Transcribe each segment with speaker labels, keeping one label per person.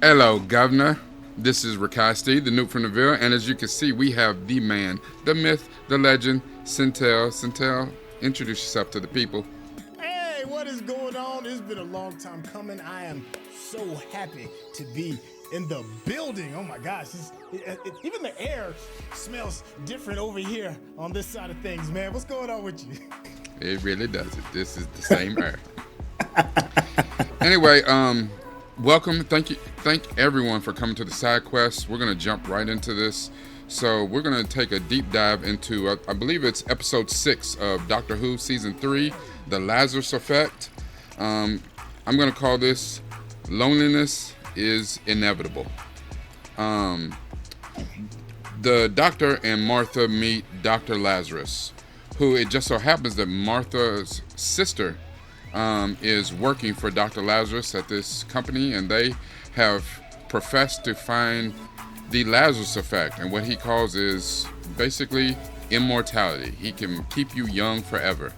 Speaker 1: Hello, Governor. This is Rakasti, the nupefromdaville, and as you can see, we have the man, the myth, the legend, Syntell. Syntell, introduce yourself to the people.
Speaker 2: Hey, what is going on? It's been a long time coming. I am so happy to be in the building. Oh my gosh, even the air smells different over here on this side of things, man. What's going on with you?
Speaker 1: It really does it. This is the same air. Anyway, welcome. Thank everyone for coming to the side quest. We're gonna jump right into this. So we're gonna take a deep dive into, I believe it's episode 6 of Doctor Who season 3, the Lazarus Effect. I'm gonna call this "Loneliness is Inevitable." The Doctor and Martha meet Dr. Lazarus, who it just so happens that Martha's sister is working for Dr. Lazarus at this company, and they have professed to find the Lazarus Effect, and what he calls is basically immortality. He can keep you young forever.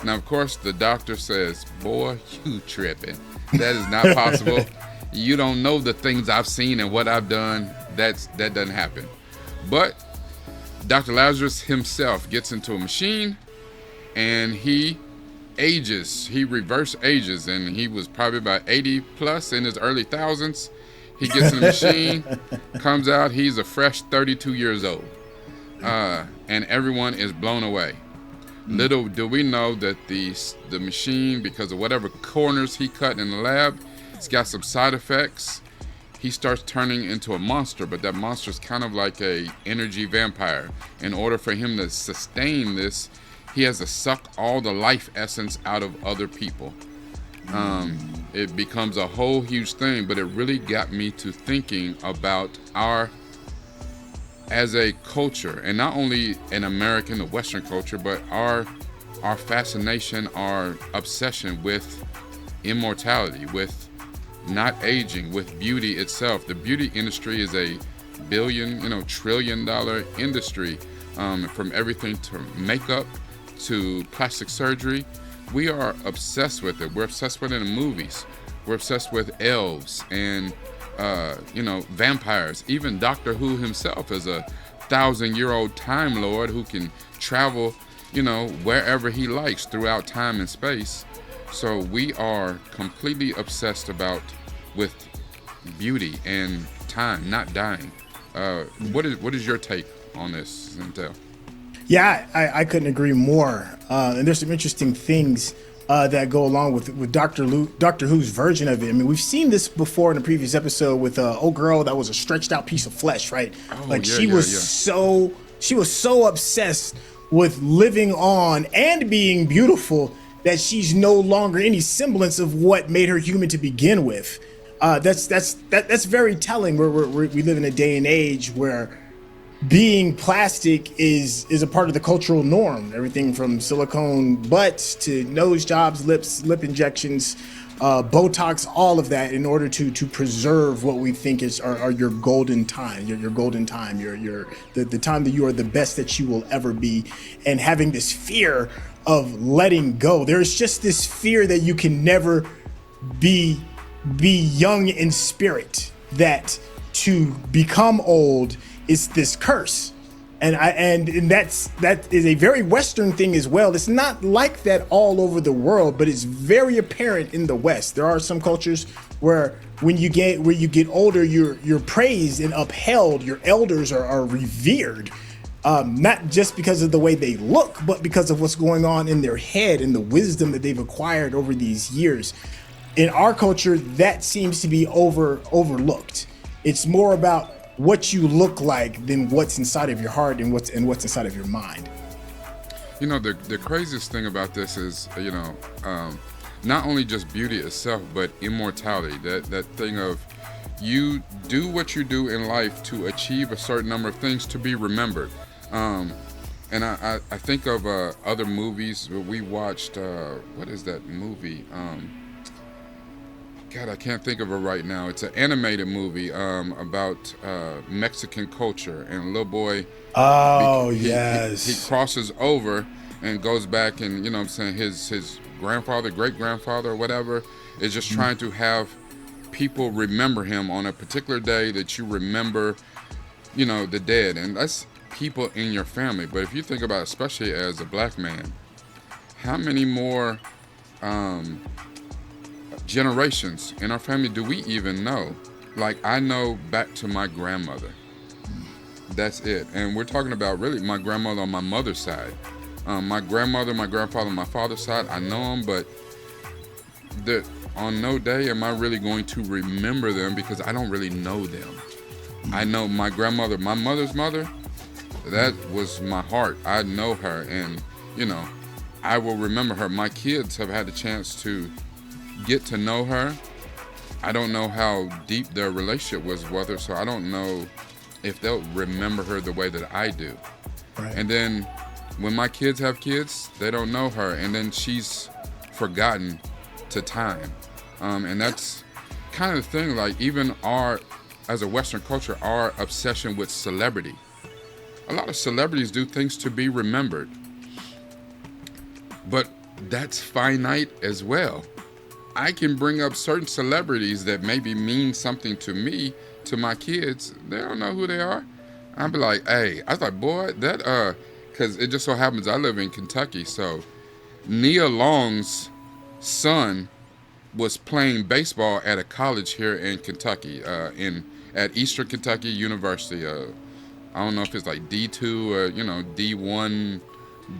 Speaker 1: Now, of course, the doctor says, "Boy, you tripping. That is not possible. You don't know the things I've seen and what I've done. That doesn't happen." But Dr. Lazarus himself gets into a machine, and he ages. He reverse ages, and he was probably about 80 plus in his early thousands. He gets in the machine, comes out, he's a fresh 32 years old. And everyone is blown away. Little do we know that the machine, because of whatever corners he cut in the lab, it's got some side effects. He starts turning into a monster, but that monster is kind of like a energy vampire. In order for him to sustain this, he has to suck all the life essence out of other people. It becomes a whole huge thing, but it really got me to thinking about as a culture, and not only an American or Western culture, but our fascination, our obsession with immortality, with not aging, with beauty itself. The beauty industry is a trillion-dollar industry, from everything to makeup to plastic surgery. We are obsessed with it. We're obsessed with it in movies. We're obsessed with elves and vampires. Even Doctor Who himself is a 1,000-year-old time lord who can travel wherever he likes throughout time and space. So we are completely obsessed with beauty and time, not dying. What is your take on this, Syntell?
Speaker 2: Yeah, I couldn't agree more. And there's some interesting things that go along with Doctor Who's version of it. I mean, we've seen this before in a previous episode with an old girl that was a stretched out piece of flesh, right? She was so obsessed with living on and being beautiful that she's no longer any semblance of what made her human to begin with. That's very telling. We live in a day and age where being plastic is a part of the cultural norm. Everything from silicone butts to nose jobs, lip injections, Botox, all of that in order to preserve what we think are your golden time, your golden time, the time that you are the best that you will ever be, and having this fear of letting go. There's just this fear that you can never be young in spirit, that to become old is this curse. And that is a very Western thing as well. It's not like that all over the world, but it's very apparent in the West. There are some cultures where when you get older, you're praised and upheld. Your elders are revered, not just because of the way they look, but because of what's going on in their head and the wisdom that they've acquired over these years. In our culture, that seems to be overlooked. It's more about what you look like than what's inside of your heart and what's inside of your mind.
Speaker 1: The craziest thing about this is, not only just beauty itself, but immortality. That thing of you do what you do in life to achieve a certain number of things to be remembered. And I think of other movies. We watched, what is that movie? God, I can't think of it right now. It's an animated movie about Mexican culture, and a little boy.
Speaker 2: Oh, yes.
Speaker 1: He crosses over and goes back, and his grandfather, great grandfather, or whatever, is just trying to have people remember him on a particular day that you remember, the dead. And that's people in your family. But if you think about it, especially as a black man, how many more generations in our family do we even know? Like, I know back to my grandmother. That's it. And we're talking about really my grandmother on my mother's side. My grandmother, my grandfather on my father's side, I know them, but on no day am I really going to remember them because I don't really know them. I know my grandmother, my mother's mother, that was my heart. I know her, and, I will remember her. My kids have had the chance to get to know her. I don't know how deep their relationship was with her, so I don't know if they'll remember her the way that I do.
Speaker 2: Right.
Speaker 1: And then when my kids have kids, they don't know her, and then she's forgotten to time. And that's kind of the thing, like even as a Western culture, our obsession with celebrity. A lot of celebrities do things to be remembered, but that's finite as well. I can bring up certain celebrities that maybe mean something to me, to my kids. They don't know who they are. I'd be like, hey, I was like, boy, that, because it just so happens I live in Kentucky, so Nia Long's son was playing baseball at a college here in Kentucky, at Eastern Kentucky University. I don't know if it's like D2 or, D1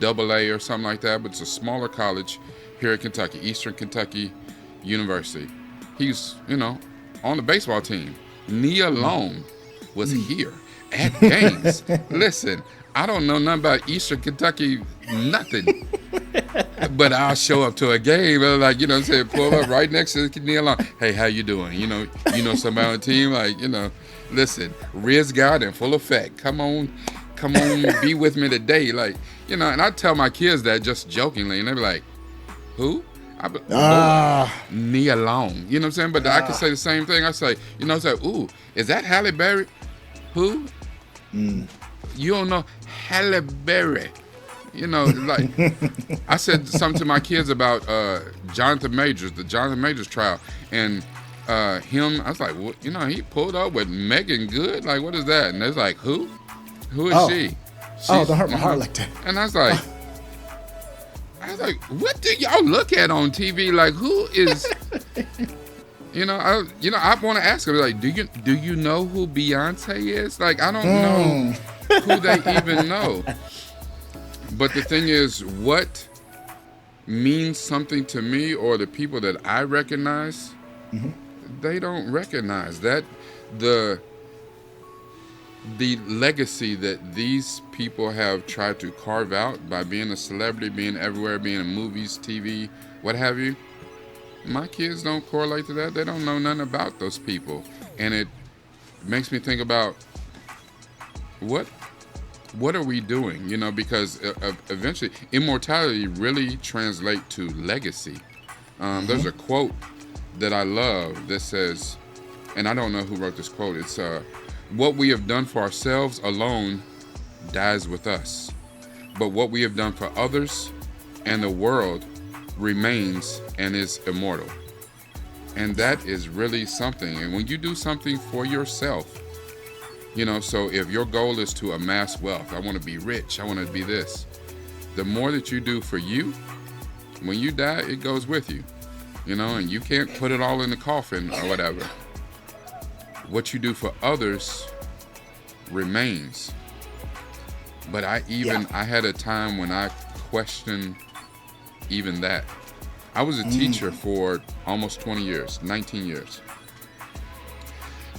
Speaker 1: AA or something like that, but it's a smaller college here in Kentucky, Eastern Kentucky University. He's, on the baseball team. Nia Long was here at games. Listen, I don't know nothing about Eastern Kentucky, nothing. But I'll show up to a game and pull up right next to Nia Long. Hey, how you doing? You know somebody on the team? Listen, Riz God in full effect. Come on, be with me today. And I tell my kids that just jokingly, and they be like, who? Nia Long. You know what I'm saying? But I can say the same thing. I say, ooh, is that Halle Berry? Who? You don't know Halle Berry. I said something to my kids about Jonathan Majors, the Jonathan Majors trial, and him. I was like, well, he pulled up with Megan Good. Like, what is that? And they're like, who? Who is she?
Speaker 2: Don't hurt my heart like that.
Speaker 1: And I was like, what do y'all look at on TV? Like, who is? I want to ask them, like, do you know who Beyonce is? Like, I don't know who they even know. But the thing is, what means something to me or the people that I recognize, they don't recognize that the legacy that these people have tried to carve out by being a celebrity, being everywhere, being in movies, TV, what have you. My kids don't correlate to that. They don't know nothing about those people. And it makes me think about what are we doing? Because eventually immortality really translates to legacy. There's a quote that I love that says, and I don't know who wrote this quote, it's what we have done for ourselves alone dies with us, but what we have done for others and the world remains and is immortal. And that is really something. And when you do something for yourself, so if your goal is to amass wealth, I want to be rich, I want to be this, the more that you do for you, when you die, it goes with you, and you can't put it all in the coffin or whatever. What you do for others remains. But I had a time when I questioned even that. I was a teacher for almost 20 years, 19 years.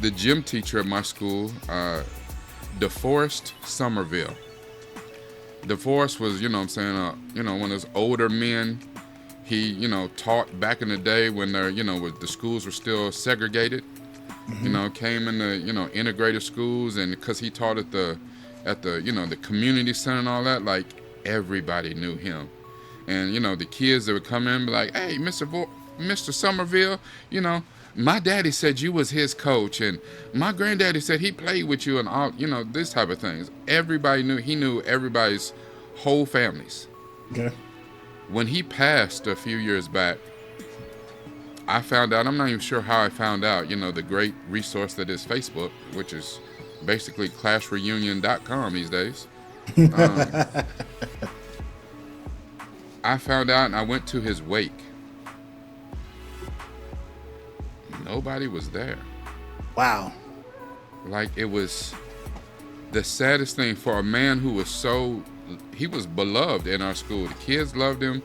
Speaker 1: The gym teacher at my school, DeForest Somerville. DeForest was, one of those older men. He, taught back in the day when the schools were still segregated. Came in the, integrated schools, and because he taught at the the community center and all that, like everybody knew him. And, the kids that would come in and be like, hey, Mr. Somerville, my daddy said you was his coach, and my granddaddy said he played with you, and all, this type of things. Everybody knew, he knew everybody's whole families.
Speaker 2: Okay.
Speaker 1: When he passed a few years back, I found out, I'm not even sure how I found out, the great resource that is Facebook, which is basically classreunion.com these days. Um, I found out and I went to his wake. Nobody was there.
Speaker 2: Wow.
Speaker 1: Like, it was the saddest thing for a man who was he was beloved in our school. The kids loved him.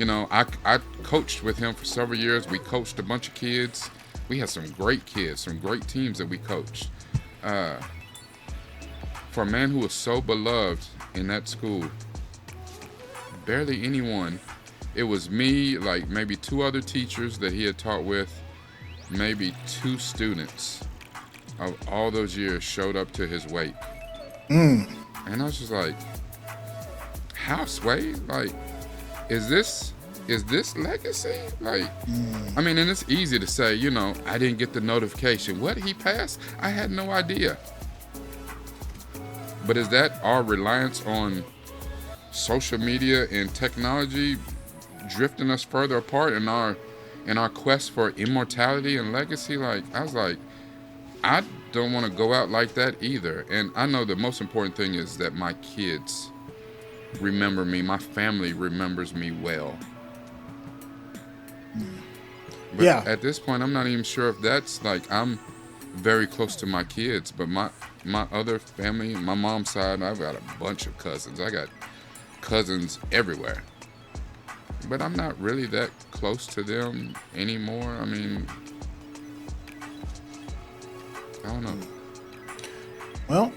Speaker 1: I coached with him for several years. We coached a bunch of kids. We had some great kids, some great teams that we coached. For a man who was so beloved in that school, barely anyone. It was me, like maybe 2 other teachers that he had taught with, maybe 2 students of all those years showed up to his wake. And I was just like, how, Sway? Like, is this legacy? Like, I mean, and it's easy to say, I didn't get the notification. What, he passed? I had no idea. But is that our reliance on social media and technology drifting us further apart in our quest for immortality and legacy? Like, I was like, I don't want to go out like that either. And I know the most important thing is that my kids remember me, my family remembers me well. But at this point, I'm not even sure if that's like, I'm very close to my kids, but my other family, my mom's side, I've got a bunch of cousins. I got cousins everywhere. But I'm not really that close to them anymore. I mean, I don't know.
Speaker 2: Well,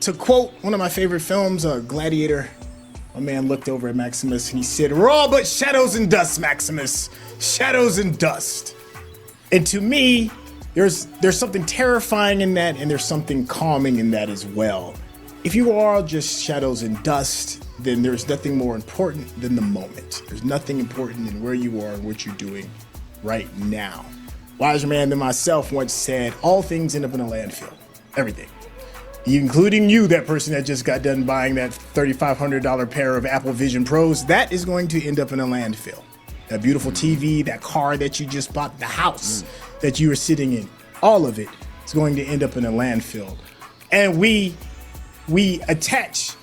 Speaker 2: to quote one of my favorite films, Gladiator, a man looked over at Maximus and he said, "We're all but shadows and dust, Maximus. Shadows and dust." And to me, there's something terrifying in that, and there's something calming in that as well. If you are just shadows and dust, then there's nothing more important than the moment. There's nothing important than where you are and what you're doing right now. Wiser man than myself once said, all things end up in a landfill. Everything. Including you, that person that just got done buying that $3,500 pair of Apple Vision Pros, that is going to end up in a landfill. That beautiful TV, that car that you just bought, the house that you were sitting in, all of it is going to end up in a landfill. And we attach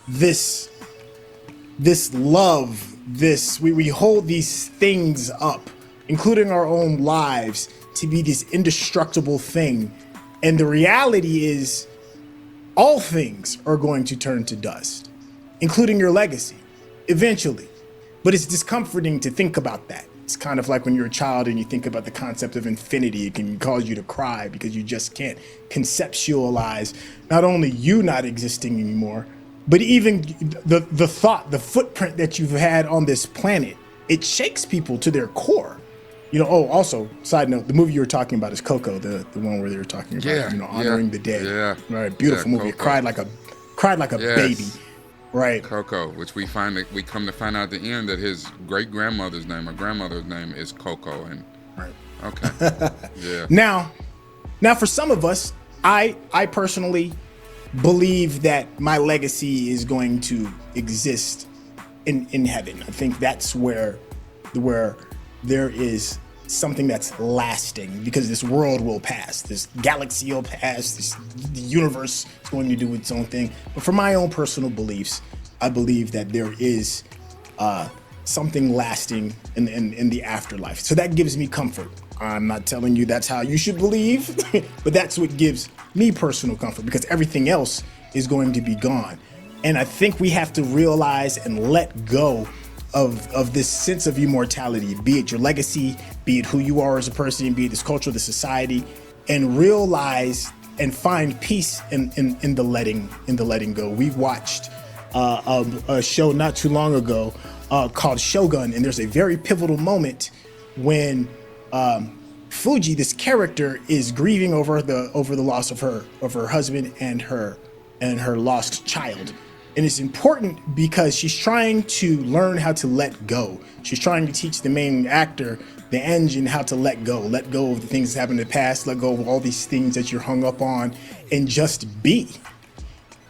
Speaker 2: this love, we hold these things up, including our own lives, to be this indestructible thing. And the reality is, all things are going to turn to dust, including your legacy, eventually. But it's discomforting to think about that. It's kind of like when you're a child and you think about the concept of infinity. It can cause you to cry because you just can't conceptualize not only you not existing anymore, but even the thought, the footprint that you've had on this planet. It shakes people to their core. Also, side note, the movie you were talking about is Coco, the one where they were talking about, honoring the dead.
Speaker 1: Yeah.
Speaker 2: Right. Beautiful movie.
Speaker 1: Coco.
Speaker 2: Cried like a baby. Right.
Speaker 1: Coco, which we come to find out at the end that his great grandmother's name or grandmother's name is Coco. And
Speaker 2: right.
Speaker 1: Okay. Yeah.
Speaker 2: Now for some of us, I personally believe that my legacy is going to exist in heaven. I think that's where there is something that's lasting, because this world will pass, this galaxy will pass, the universe is going to do its own thing. But for my own personal beliefs, I believe that there is something lasting in the afterlife. So that gives me comfort. I'm not telling you that's how you should believe, but that's what gives me personal comfort, because everything else is going to be gone. And I think we have to realize and let go of this sense of immortality, be it your legacy, be it who you are as a person, be it this culture, the society, and realize and find peace in the letting go. We watched a show not too long ago called Shogun, and there's a very pivotal moment when Fuji, this character, is grieving over the loss of her husband and her lost child. And it's important because she's trying to learn how to let go. She's trying to teach the main actor, the engine, how to let go of the things that happened in the past, let go of all these things that you're hung up on, and just be.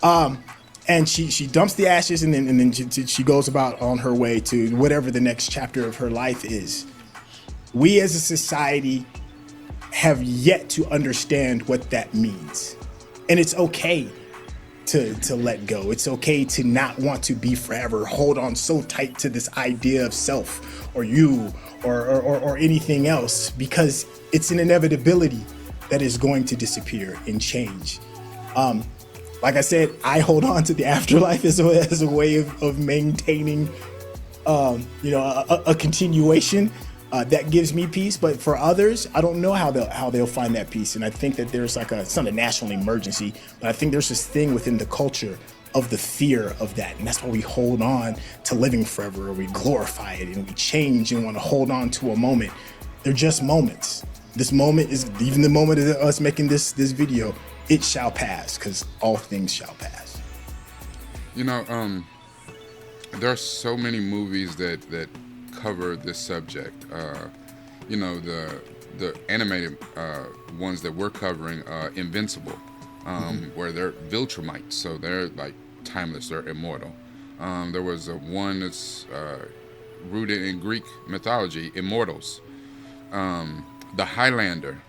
Speaker 2: And she dumps the ashes, and then she goes about on her way to whatever the next chapter of her life is. We as a society have yet to understand what that means. And it's okay to let go. It's okay to not want to be forever, hold on so tight to this idea of self or you or anything else, because it's an inevitability that is going to disappear and change. Like I said, I hold on to the afterlife as a way of maintaining, a continuation that gives me peace. But for others, I don't know how they'll find that peace. And I think that there's it's not a national emergency, but I think there's this thing within the culture of the fear of that. And that's why we hold on to living forever, or we glorify it and we change and want to hold on to a moment. They're just moments. This moment is even the moment of us making this video. It shall pass, because all things shall pass.
Speaker 1: There are so many movies that cover this subject. The animated ones that we're covering, Invincible, where they're Viltrumites, so they're like timeless, they're immortal. There was one that's rooted in Greek mythology, Immortals. The Highlander,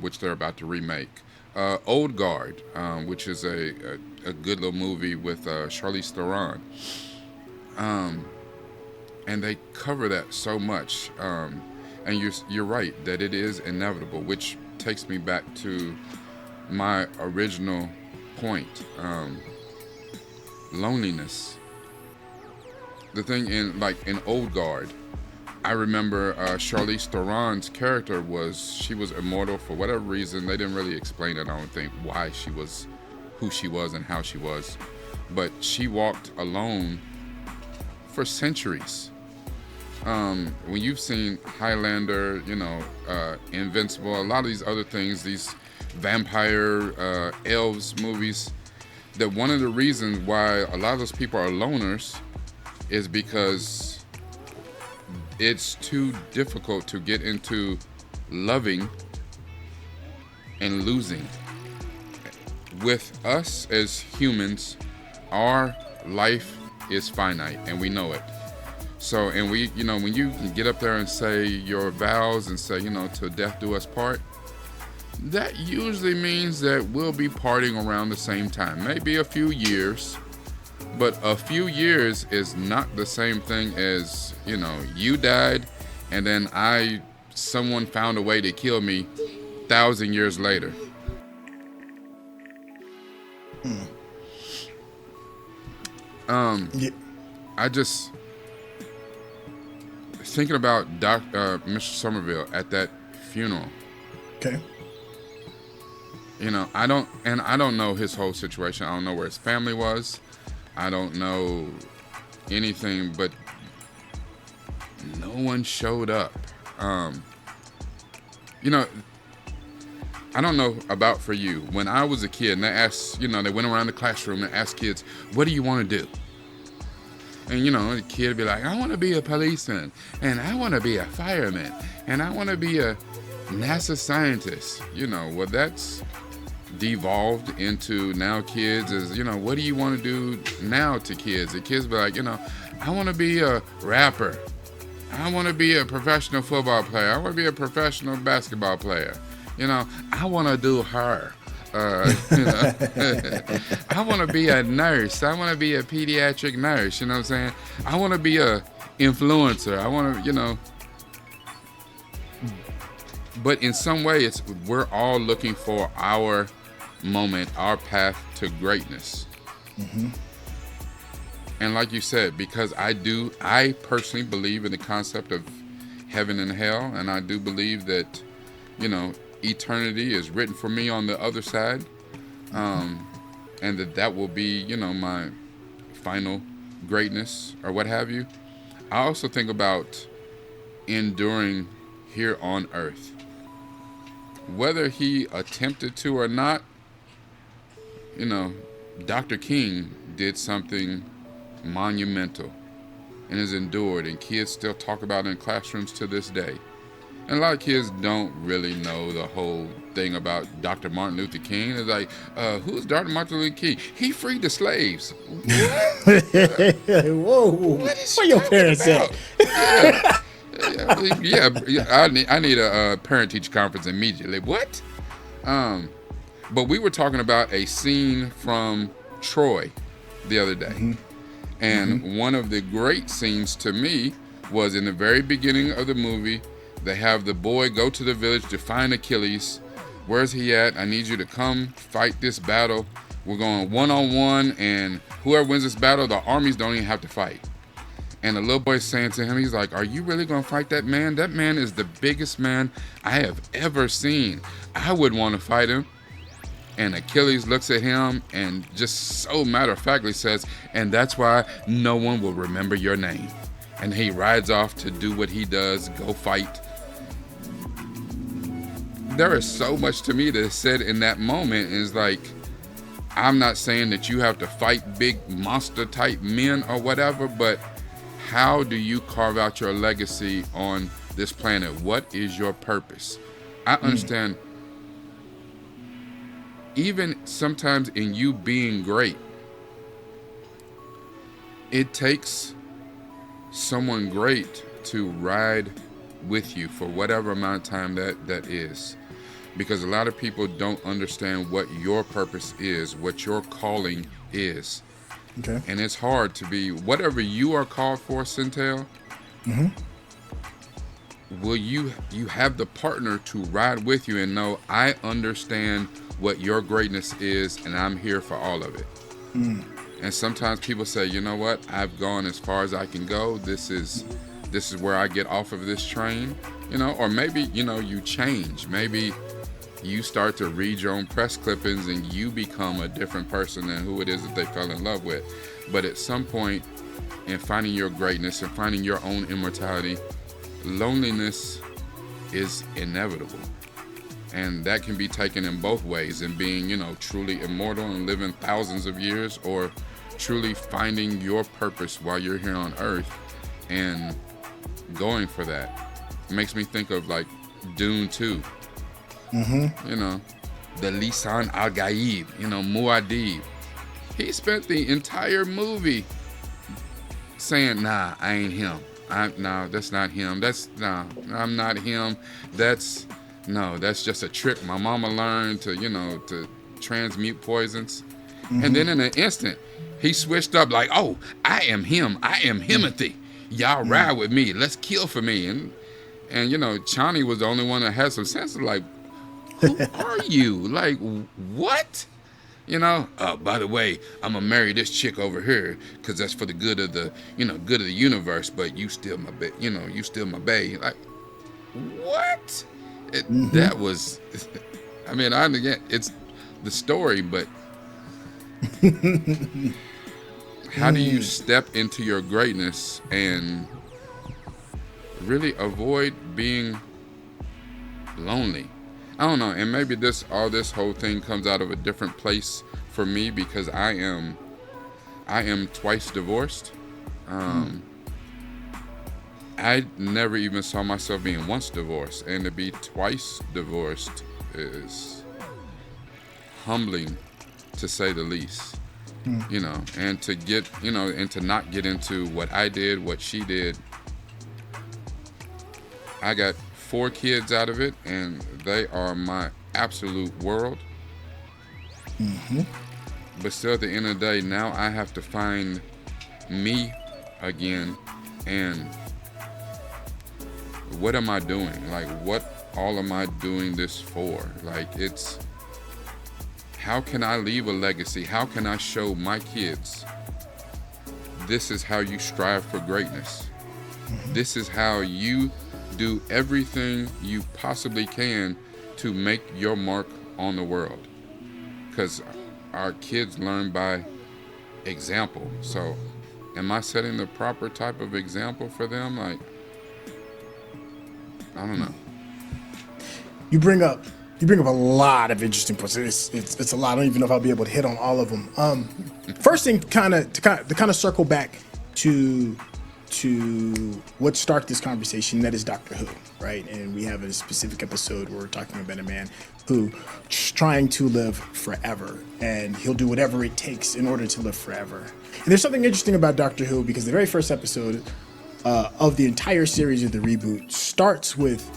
Speaker 1: which they're about to remake. Old Guard, which is a good little movie with Charlize Theron. And they cover that so much. And you're right that it is inevitable, which takes me back to my original point. Loneliness. The thing in Old Guard, I remember Charlize Theron's character was immortal for whatever reason. They didn't really explain it, I don't think, why she was who she was and how she was. But she walked alone for centuries. When you've seen Highlander, Invincible, a lot of these other things, these vampire elves movies, that one of the reasons why a lot of those people are loners is because it's too difficult to get into loving and losing. With us as humans, our life is finite, and we know it. So, and we, when you can get up there and say your vows and say, till death do us part, that usually means that we'll be parting around the same time. Maybe a few years, but a few years is not the same thing as, you died and then someone found a way to kill me 1,000 years later. I just thinking about Mr. Somerville at that funeral.
Speaker 2: Okay.
Speaker 1: I don't know his whole situation. I don't know where his family was. I don't know anything, but no one showed up. I don't know about for you. When I was a kid, and they asked, they went around the classroom and asked kids, "What do you want to do?" And the kid would be like, "I want to be a policeman, and I want to be a fireman, and I want to be a NASA scientist." Well, that's devolved into now kids is, what do you want to do now to kids? The kids be like, I want to be a rapper. I want to be a professional football player. I want to be a professional basketball player. I want to do her. I want to be a nurse. I want to be a pediatric nurse. You know what I'm saying? I want to be a influencer. I want to, But in some way, we're all looking for our moment, our path to greatness. Mm-hmm. And like you said, because I personally believe in the concept of heaven and hell, and I do believe that, eternity is written for me on the other side, and that will be, my final greatness or what have you. I also think about enduring here on earth. Whether he attempted to or not, Dr. King did something monumental and has endured, and kids still talk about it in classrooms to this day. And a lot of kids don't really know the whole thing about Dr. Martin Luther King. It's like, who's Dr. Martin Luther King? He freed the slaves. What?
Speaker 2: Whoa! What your parents at?
Speaker 1: Yeah. Yeah. I need a parent teacher conference immediately. What? But we were talking about a scene from Troy the other day, and one of the great scenes to me was in the very beginning of the movie. They have the boy go to the village to find Achilles. Where's he at? I need you to come fight this battle. We're going one-on-one, and whoever wins this battle, the armies don't even have to fight. And the little boy's saying to him, he's like, are you really going to fight that man? That man is the biggest man I have ever seen. I would want to fight him. And Achilles looks at him and just so matter-of-factly says, and that's why no one will remember your name. And he rides off to do what he does, go fight. There is so much to me that is said in that moment. Is like, I'm not saying that you have to fight big monster type men or whatever, but how do you carve out your legacy on this planet? What is your purpose? I understand, even sometimes in you being great, it takes someone great to ride with you for whatever amount of time that is. Because a lot of people don't understand what your purpose is, what your calling is. Okay. And it's hard to be whatever you are called for, Syntell. Will you have the partner to ride with you and know, I understand what your greatness is, and I'm here for all of it. And sometimes people say, you know what, I've gone as far as I can go. This is where I get off of this train, or maybe, you change. Maybe you start to read your own press clippings and you become a different person than who it is that they fell in love with. But at some point in finding your greatness and finding your own immortality, loneliness is inevitable. And that can be taken in both ways, in being, truly immortal and living thousands of years, or truly finding your purpose while you're here on Earth and going for that. It makes me think of like Dune 2. The Lisan Al-Gaib, Muad'Dib. He spent the entire movie saying, nah, I ain't him. No, that's not him. I'm not him. That's just a trick my mama learned to transmute poisons. And then in an instant, he switched up like, oh, I am him. I am Himothy. Y'all ride with me. Let's kill for me. And Chani was the only one that had some sense of like, who are you? Like, what? By the way, I'm gonna marry this chick over here because that's for the good of the, good of the universe. But you still my you still my bae. Like, what? That was, I mean, again, it's the story, but how do you step into your greatness and really avoid being lonely? I don't know, and maybe this whole thing comes out of a different place for me because I am twice divorced. I never even saw myself being once divorced, and to be twice divorced is humbling, to say the least. And to get, and to not get into what I did, what she did. I got 4 kids out of it, and they are my absolute world. But still, at the end of the day, now I have to find me again, and what am I doing? Like, what all am I doing this for? Like, it's, how can I leave a legacy? How can I show my kids this is how you strive for greatness? This is how you do everything you possibly can to make your mark on the world. Because our kids learn by example. So am I setting the proper type of example for them? Like, I don't know.
Speaker 2: You bring up a lot of interesting points. It's a lot. I don't even know if I'll be able to hit on all of them. First thing, to kind of circle back to what started this conversation, that is Doctor Who, right? And we have a specific episode where we're talking about a man who's trying to live forever, and he'll do whatever it takes in order to live forever. And there's something interesting about Doctor Who, because the very first episode, of the entire series of the reboot starts with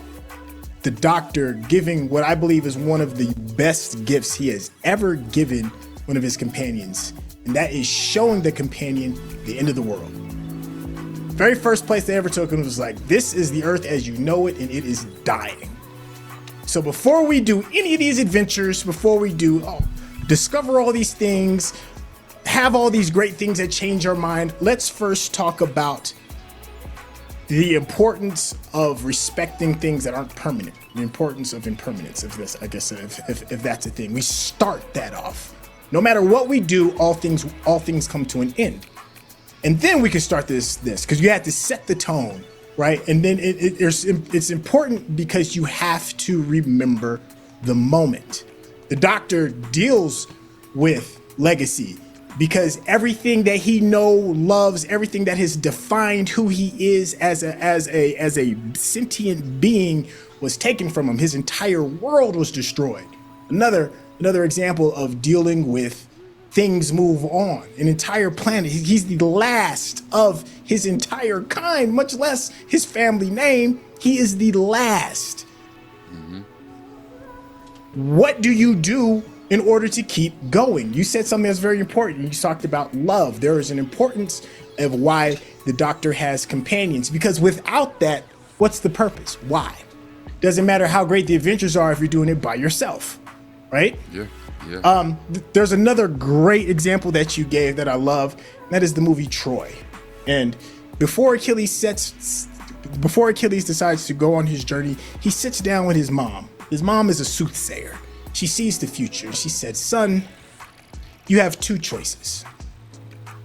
Speaker 2: the Doctor giving what I believe is one of the best gifts he has ever given one of his companions, and that is showing the companion the end of the world. Very first place they ever took him was like, this is the Earth as you know it, and it is dying. So before we do any of these adventures, before we do discover all these things, have all these great things that change our mind, let's first talk about the importance of respecting things that aren't permanent, the importance of impermanence, if this, I guess, if that's a thing. We start that off. No matter what we do, all things come to an end. And then we can start this, because you have to set the tone, right? And then it's important because you have to remember the moment. The Doctor deals with legacy because everything that he loves, everything that has defined who he is as a sentient being was taken from him. His entire world was destroyed. Another example of dealing with things move on. An entire planet. He's the last of his entire kind, much less his family name. He is the last. Mm-hmm. What do you do in order to keep going? You said something that's very important. You talked about love. There is an importance of why the Doctor has companions, because without that, what's the purpose? Why? Doesn't matter how great the adventures are if you're doing it by yourself, right?
Speaker 1: Yeah.
Speaker 2: There's another great example that you gave that I love, and that is the movie Troy. And before Achilles decides to go on his journey, he sits down with his mom. His mom is a soothsayer. She sees the future. She said, son, you have two choices.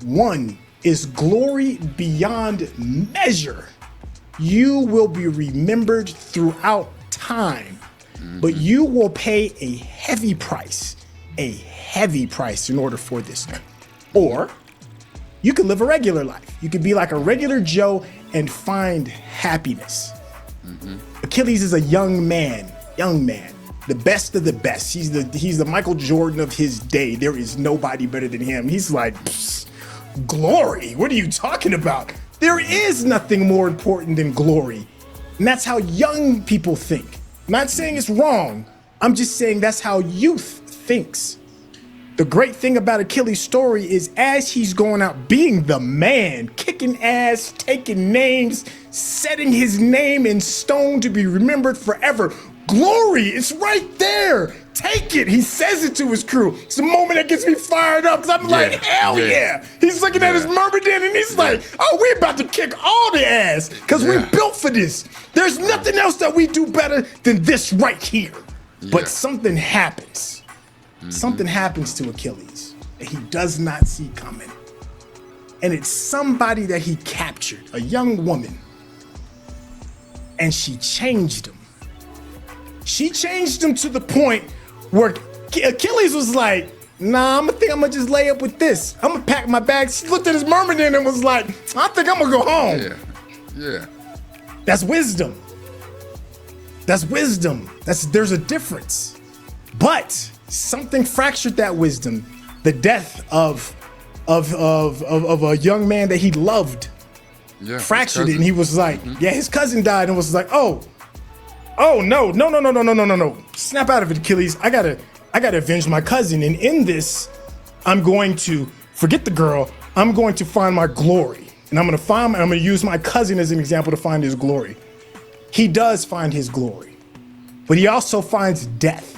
Speaker 2: One is glory beyond measure. You will be remembered throughout time, but you will pay a heavy price in order for this. Or you could live a regular life. You could be like a regular Joe and find happiness. Achilles is a young man, the best of the best. He's the Michael Jordan of his day. There is nobody better than him. He's like, glory? What are you talking about? There is nothing more important than glory. And that's how young people think. I'm not saying it's wrong. I'm just saying that's how youth thinks. The great thing about Achilles' story is as he's going out being the man, kicking ass, taking names, setting his name in stone to be remembered forever. Glory, it's right there. Take it. He says it to his crew. It's the moment that gets me fired up because I'm like, hell yeah. He's looking at his myrmidon and he's like, oh, we're about to kick all the ass because we're built for this. There's nothing else that we do better than this right here. But something happens. Something happens to Achilles that he does not see coming. And it's somebody that he captured, a young woman. And she changed him. She changed him to the point where Achilles was like, nah, I'm gonna just lay up with this. I'm gonna pack my bags. She looked at his myrmidon and was like, I think I'm gonna go home.
Speaker 1: Yeah.
Speaker 2: That's wisdom. There's a difference. But something fractured that wisdom. The death of a young man that he loved fractured it, and he was like, his cousin died, and was like, oh no. Snap out of it, Achilles. I gotta avenge my cousin. And in this, I'm going to forget the girl. I'm going to find my glory. And I'm gonna use my cousin as an example to find his glory. He does find his glory, but he also finds death.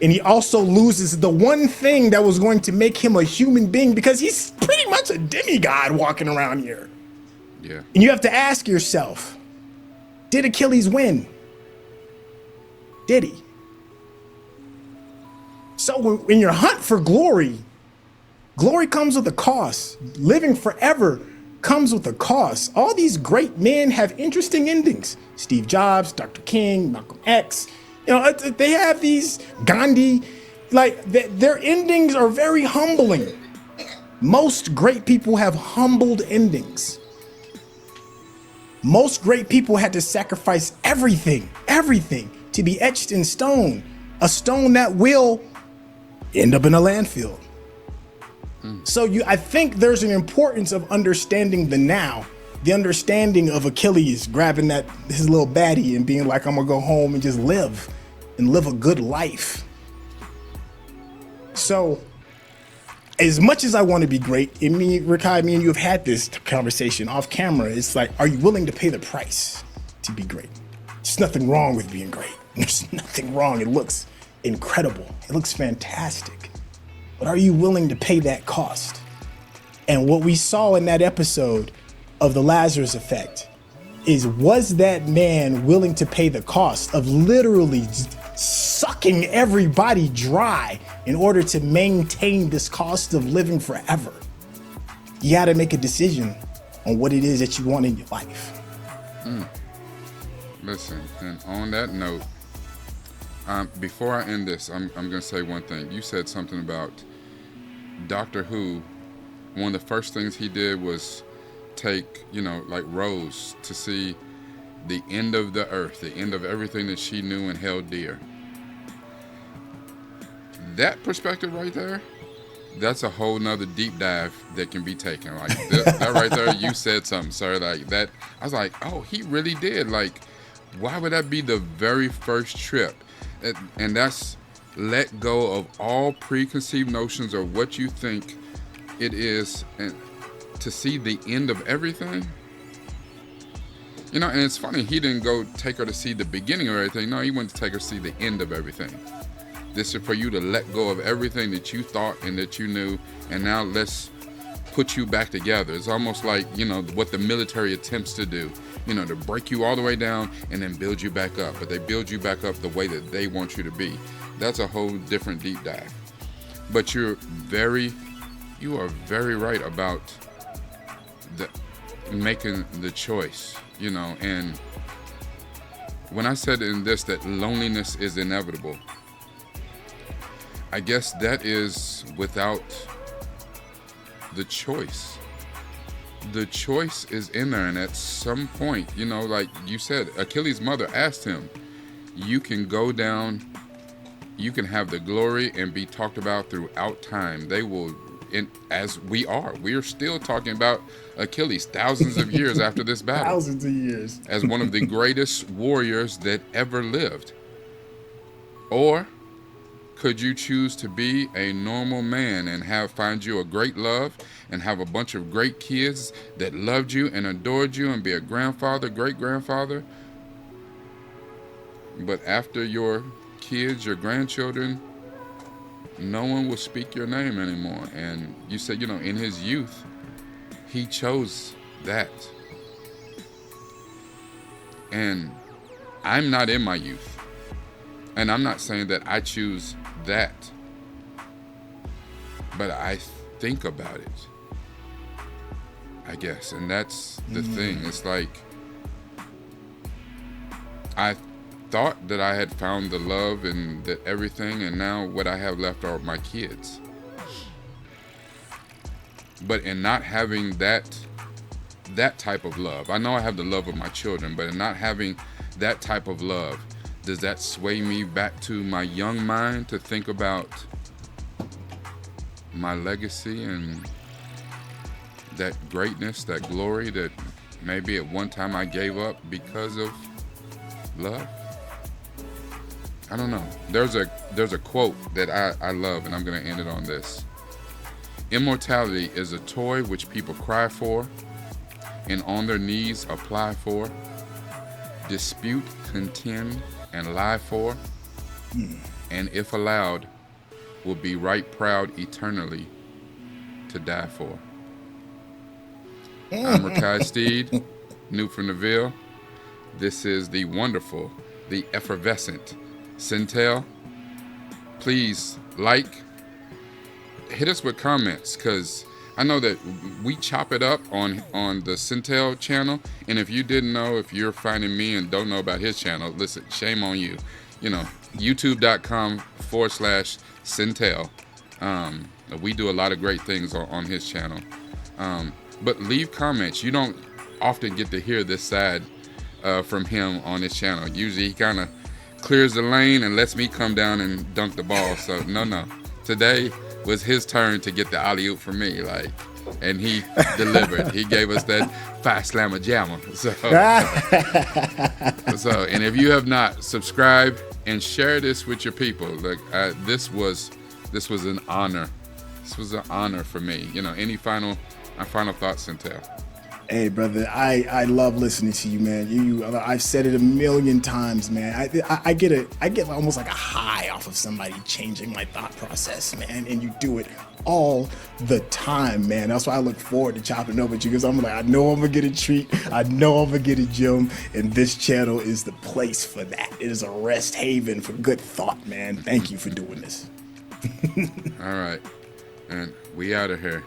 Speaker 2: And he also loses the one thing that was going to make him a human being, because he's pretty much a demigod walking around here.
Speaker 1: Yeah.
Speaker 2: And you have to ask yourself, did Achilles win? Did he? So in your hunt for glory, glory comes with a cost. Living forever comes with a cost. All these great men have interesting endings. Steve Jobs, Dr. King, Malcolm X. They have these, Gandhi, like their endings are very humbling. Most great people have humbled endings. Most great people had to sacrifice everything to be etched in stone, a stone that will end up in a landfill. So I think there's an importance of understanding the now, the understanding of Achilles grabbing his little baddie and being like, I'm gonna go home and just live a good life. So as much as I want to be great, Rakai, me and you have had this conversation off camera. It's like, are you willing to pay the price to be great? There's nothing wrong with being great. There's nothing wrong. It looks incredible. It looks fantastic. But are you willing to pay that cost? And what we saw in that episode of the Lazarus Effect was that man willing to pay the cost of literally sucking everybody dry in order to maintain this cost of living forever? You got to make a decision on what it is that you want in your life.
Speaker 1: Listen, and on that note, before I end this, I'm going to say one thing. You said something about Doctor Who. One of the first things he did was take, like Rose to see the end of the earth, the end of everything that she knew and held dear. That perspective right there, that's a whole nother deep dive that can be taken. Like that right there, you said something, sir. Like that, I was like, oh, he really did. Like, why would that be the very first trip? And that's let go of all preconceived notions of what you think it is, and to see the end of everything. And it's funny, he didn't go take her to see the beginning of everything. No, he went to take her to see the end of everything. This is for you to let go of everything that you thought and that you knew, and now let's put you back together. It's almost like, what the military attempts to do, to break you all the way down and then build you back up. But they build you back up the way that they want you to be. That's a whole different deep dive. But you are very right about making the choice, and when I said in this that loneliness is inevitable, I guess that is without the choice. The choice is in there, and at some point, like you said, Achilles' mother asked him, you can go down, you can have the glory and be talked about throughout time. They will, as we are still talking about Achilles thousands of years after this battle.
Speaker 2: Thousands of years.
Speaker 1: As one of the greatest warriors that ever lived. Or could you choose to be a normal man and find you a great love and have a bunch of great kids that loved you and adored you and be a grandfather, great-grandfather? But after your kids, your grandchildren, no one will speak your name anymore. And you said, in his youth, he chose that. And I'm not in my youth. And I'm not saying that I choose that. But I think about it, I guess. And that's the thing. It's like, I thought that I had found the love and everything, and now what I have left are my kids. But in not having that type of love, I know I have the love of my children, but in not having that type of love, does that sway me back to my young mind to think about my legacy and that greatness, that glory that maybe at one time I gave up because of love? I don't know. There's a quote that I love, and I'm going to end it on this. Immortality is a toy which people cry for and on their knees apply for, dispute, contend, and lie for, and if allowed, will be right proud eternally to die for. I'm Rakai Steed, nupefromdaville. This is the wonderful, the effervescent Syntell. Please hit us with comments, because I know that we chop it up on the Syntell channel. And if you didn't know, if you're finding me and don't know about his channel, listen, shame on you. youtube.com/Syntell. We do a lot of great things on his channel. But leave comments. You don't often get to hear this side from him on his channel. Usually he kind of clears the lane and lets me come down and dunk the ball. So no. Today was his turn to get the alley-oop from me. Like, and he delivered. He gave us that fast slammer jammer. So, and if you have not, subscribe and share this with your people. Look, this was an honor. This was an honor for me. Any final thoughts, Syntell?
Speaker 2: Hey, brother, I love listening to you, man. I've said it a million times, man. I get almost like a high off of somebody changing my thought process, man. And you do it all the time, man. That's why I look forward to chopping up with you, because I'm like, I know I'm gonna get a treat. I know I'm gonna get a gem, and this channel is the place for that. It is a rest haven for good thought, man. Thank you for doing this.
Speaker 1: All right, and we out of here.